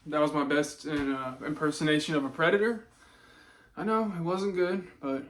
That was my best impersonation of a predator. I know, it wasn't good, but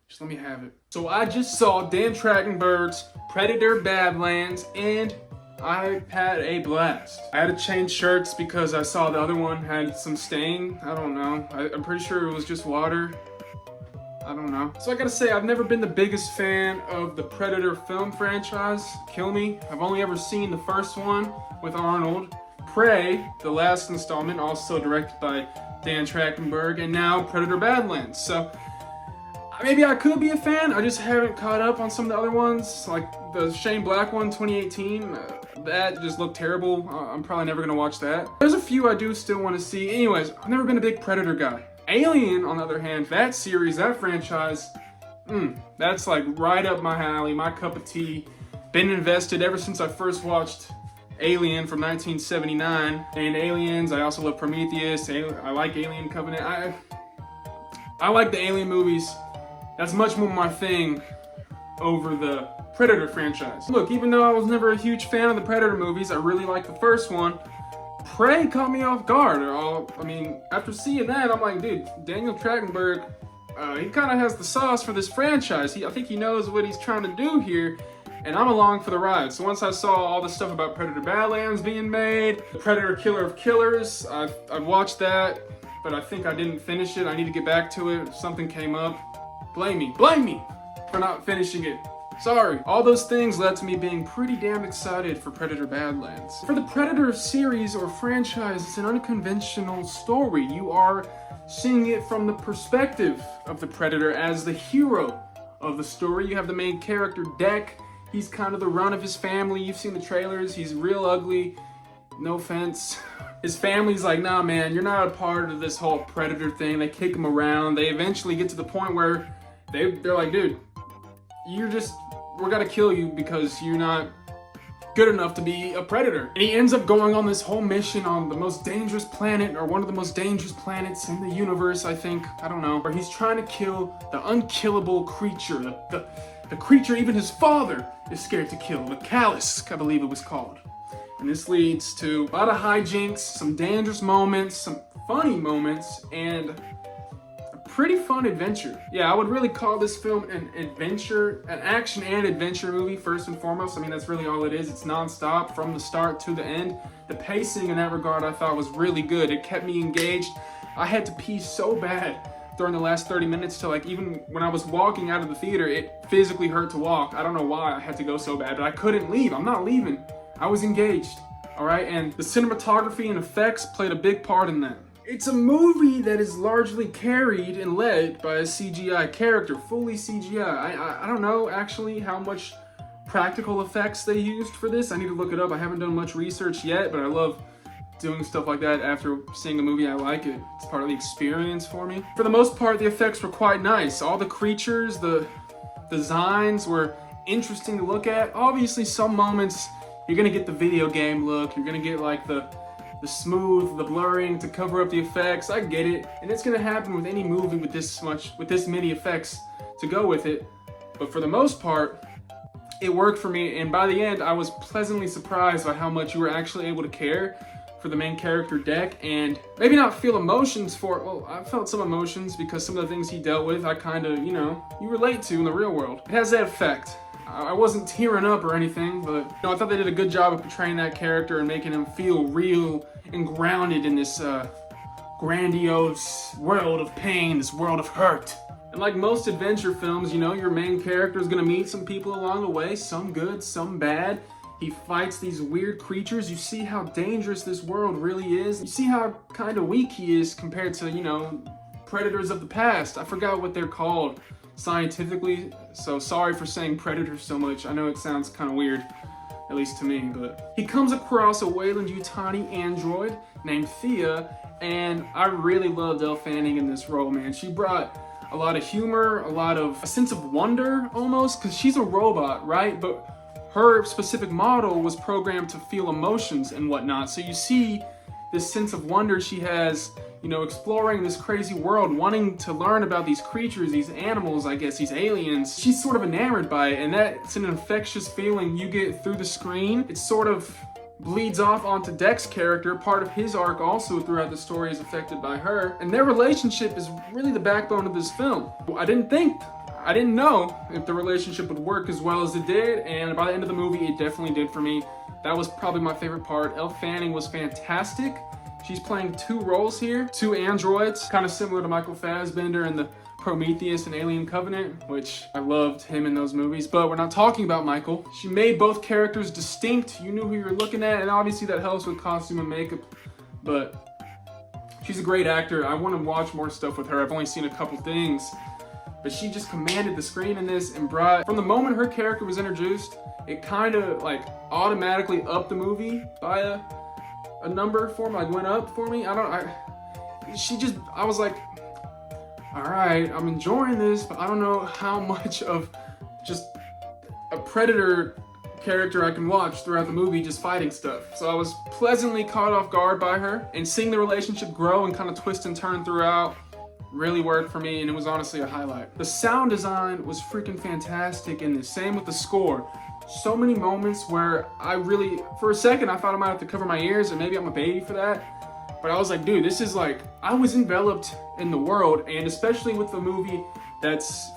just let me have it. So I just saw Dan Trachtenberg's Predator Badlands, and I had a blast. I had to change shirts because I saw the other one had some stain. I don't know. I'm pretty sure it was just water. I don't know. So I gotta say, I've never been the biggest fan of the Predator film franchise. Kill me. I've only ever seen the first one with Arnold. Prey, the last installment, also directed by Dan Trachtenberg, and now Predator Badlands. So maybe I could be a fan. I just haven't caught up on some of the other ones, like the Shane Black one, 2018. That just looked terrible. I'm probably never gonna watch that. There's a few I do still want to see. Anyways, I've never been a big Predator guy. Alien, on the other hand, that series, that franchise, that's like right up my alley, my cup of tea. Been invested ever since I first watched Alien from 1979. And Aliens, I also love Prometheus. I like Alien Covenant. I like the Alien movies. That's much more my thing over the Predator franchise. Look, even though I was never a huge fan of the Predator movies, I really liked the first one. Prey caught me off guard. I mean, after seeing that, I'm like, dude, Daniel Trachtenberg, he kind of has the sauce for this franchise. I think he knows what he's trying to do here, and I'm along for the ride. So once I saw all the stuff about Predator Badlands being made, Predator Killer of Killers, I watched that, but I think I didn't finish it. I need to get back to it. Something came up. Blame me for not finishing it. Sorry. All those things led to me being pretty damn excited for Predator Badlands. For the Predator series or franchise, it's an unconventional story. You are seeing it from the perspective of the Predator as the hero of the story. You have the main character, Deck. He's kind of the run of his family. You've seen the trailers. He's real ugly. No offense. His family's like, nah, man, you're not a part of this whole Predator thing. They kick him around. They eventually get to the point where they're like, dude, we're gonna kill you because you're not good enough to be a predator. And he ends up going on this whole mission on the most dangerous planet, or one of the most dangerous planets in the universe, I think. I don't know. Where he's trying to kill the unkillable creature, the creature even his father is scared to kill, the Callus, I believe it was called. And this leads to a lot of hijinks, some dangerous moments, some funny moments, and pretty fun adventure. Yeah, I would really call this film an adventure, an action and adventure movie first and foremost. I mean, that's really all it is. It's non-stop from the start to the end. The pacing in that regard I thought was really good. It kept me engaged. I had to pee so bad during the last 30 minutes to, like, even when I was walking out of the theater, it physically hurt to walk. I don't know why I had to go so bad, but I couldn't leave. I'm not leaving. I was engaged, all right? And the cinematography and effects played a big part in that. It's a movie that is largely carried and led by a CGI character, fully CGI. I don't know actually how much practical effects they used for this. I need to look it up. I haven't done much research yet, but I love doing stuff like that after seeing a movie I like it. It's part of the experience for me. For the most part, the effects were quite nice. All the creatures, the designs were interesting to look at. Obviously, some moments you're gonna get the video game look. You're gonna get like the smooth, the blurring to cover up the effects. I get it, and it's gonna happen with any movie with this many effects to go with it. But for the most part, it worked for me, and by the end, I was pleasantly surprised by how much you were actually able to care for the main character, Deck, and maybe not feel emotions for, well, I felt some emotions because some of the things he dealt with, I kind of, you relate to in the real world. It has that effect. I wasn't tearing up or anything, but I thought they did a good job of portraying that character and making him feel real and grounded in this grandiose world of pain, this world of hurt. And like most adventure films, your main character is gonna meet some people along the way, some good, some bad. He fights these weird creatures. You see how dangerous this world really is. You see how kind of weak he is compared to, predators of the past. I forgot what they're called scientifically, so sorry for saying predator so much. I know it sounds kind of weird, at least to me, but he comes across a Weyland-Yutani android named Thea, and I really loved Elle Fanning in this role, man. She brought a lot of humor, a sense of wonder almost, because she's a robot, right? But her specific model was programmed to feel emotions and whatnot, so you see this sense of wonder she has you know, exploring this crazy world, wanting to learn about these creatures, these animals, I guess, these aliens. She's sort of enamored by it, and that's an infectious feeling you get through the screen. It sort of bleeds off onto Deck's character. Part of his arc also throughout the story is affected by her, and their relationship is really the backbone of this film. I didn't know if the relationship would work as well as it did, and by the end of the movie, it definitely did for me. That was probably my favorite part. Elle Fanning was fantastic. She's playing two roles here, two androids, kind of similar to Michael Fassbender in the Prometheus and Alien Covenant, which I loved him in those movies, but we're not talking about Michael. She made both characters distinct. You knew who you were looking at, and obviously that helps with costume and makeup, but she's a great actor. I want to watch more stuff with her. I've only seen a couple things, but she just commanded the screen in this and brought, from the moment her character was introduced, it kind of like automatically upped the movie by a number for me, like went up for me. I was like, all right, I'm enjoying this, but I don't know how much of just a Predator character I can watch throughout the movie just fighting stuff. So I was pleasantly caught off guard by her, and seeing the relationship grow and kind of twist and turn throughout really worked for me, and it was honestly a highlight. The sound design was freaking fantastic in this, same with the score. So many moments where I really, for a second, I thought I might have to cover my ears, and maybe I'm a baby for that. But I was like, dude, this is like, I was enveloped in the world, and especially with the movie that's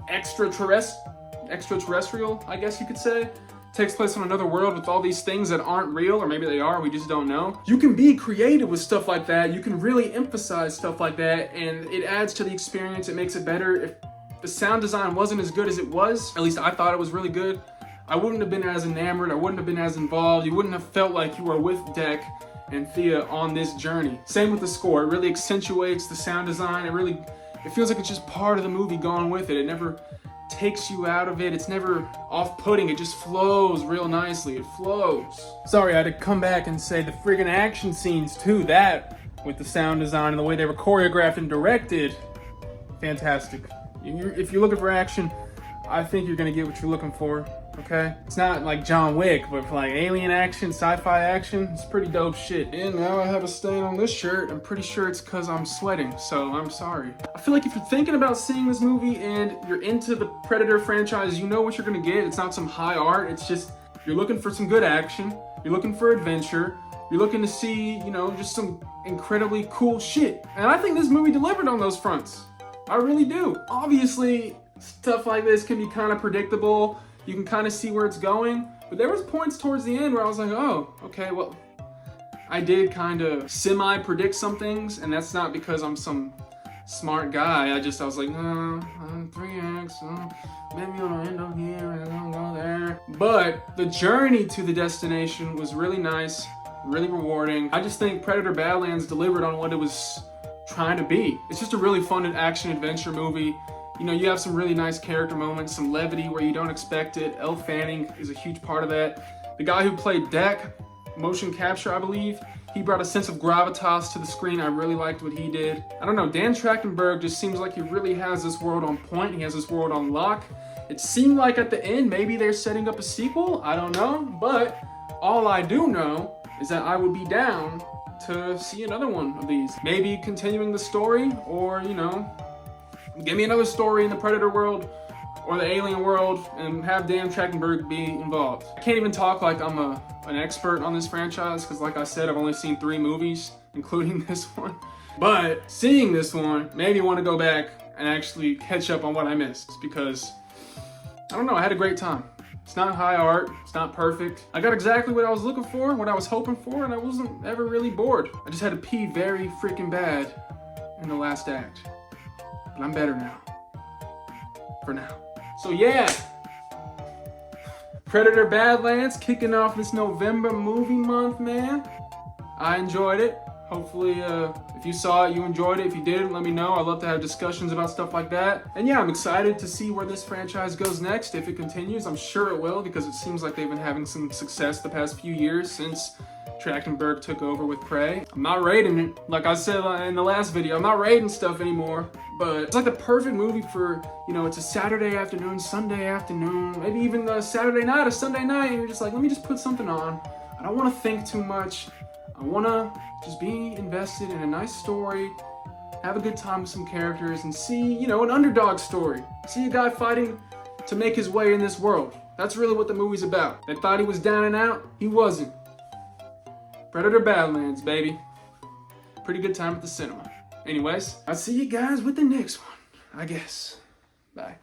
extraterrestrial, I guess you could say. Takes place on another world with all these things that aren't real, or maybe they are, we just don't know. You can be creative with stuff like that. You can really emphasize stuff like that, and it adds to the experience. It makes it better. If the sound design wasn't as good as it was, at least I thought it was really good, I wouldn't have been as enamored, I wouldn't have been as involved, you wouldn't have felt like you were with Deck and Thea on this journey. Same with the score, it really accentuates the sound design, it feels like it's just part of the movie going with it. It never takes you out of it, it's never off-putting, it just flows real nicely, it flows. Sorry, I had to come back and say the friggin' action scenes too, that with the sound design and the way they were choreographed and directed, fantastic. If you're looking for action, I think you're gonna get what you're looking for, okay? It's not like John Wick, but for like alien action, sci-fi action, it's pretty dope shit. And now I have a stain on this shirt. I'm pretty sure it's because I'm sweating, so I'm sorry. I feel like if you're thinking about seeing this movie and you're into the Predator franchise, you know what you're gonna get. It's not some high art, it's just, you're looking for some good action, you're looking for adventure, you're looking to see, you know, just some incredibly cool shit. And I think this movie delivered on those fronts. I really do. Obviously, stuff like this can be kind of predictable. You can kind of see where it's going, but there was points towards the end where I was like, oh, okay, well, I did kind of semi-predict some things, and that's not because I'm some smart guy. I was like, 3X, maybe I'll end up here and I'll go there. But the journey to the destination was really nice, really rewarding. I just think Predator Badlands delivered on what it was trying to be. It's just a really fun action adventure movie. You know, you have some really nice character moments, some levity where you don't expect it. Elle Fanning is a huge part of that. The guy who played Deck, motion capture, I believe, he brought a sense of gravitas to the screen. I really liked what he did. I don't know, Dan Trachtenberg just seems like he really has this world on point. He has this world on lock. It seemed like at the end, maybe they're setting up a sequel. I don't know, but all I do know is that I would be down to see another one of these. Maybe continuing the story, or, you know, give me another story in the Predator world or the Alien world and have Dan Trachtenberg be involved. I can't even talk like I'm an expert on this franchise because, like I said, I've only seen 3 movies, including this one. But seeing this one made me want to go back and actually catch up on what I missed because, I don't know, I had a great time. It's not high art, it's not perfect. I got exactly what I was looking for, what I was hoping for, and I wasn't ever really bored. I just had to pee very freaking bad in the last act. But I'm better now. For now. So yeah. Predator Badlands kicking off this November movie month, man. I enjoyed it. Hopefully, if you saw it, you enjoyed it. If you didn't, let me know. I'd love to have discussions about stuff like that. And yeah, I'm excited to see where this franchise goes next. If it continues, I'm sure it will, because it seems like they've been having some success the past few years since Trachtenberg took over with Prey. I'm not rating it. Like I said in the last video, I'm not rating stuff anymore. But it's like the perfect movie for, you know, it's a Saturday afternoon, Sunday afternoon, maybe even a Saturday night, a Sunday night, and you're just like, let me just put something on. I don't want to think too much. I wanna just be invested in a nice story, have a good time with some characters, and see, you know, an underdog story. See a guy fighting to make his way in this world. That's really what the movie's about. They thought he was down and out, he wasn't. Predator Badlands, baby. Pretty good time at the cinema. Anyways, I'll see you guys with the next one, I guess. Bye.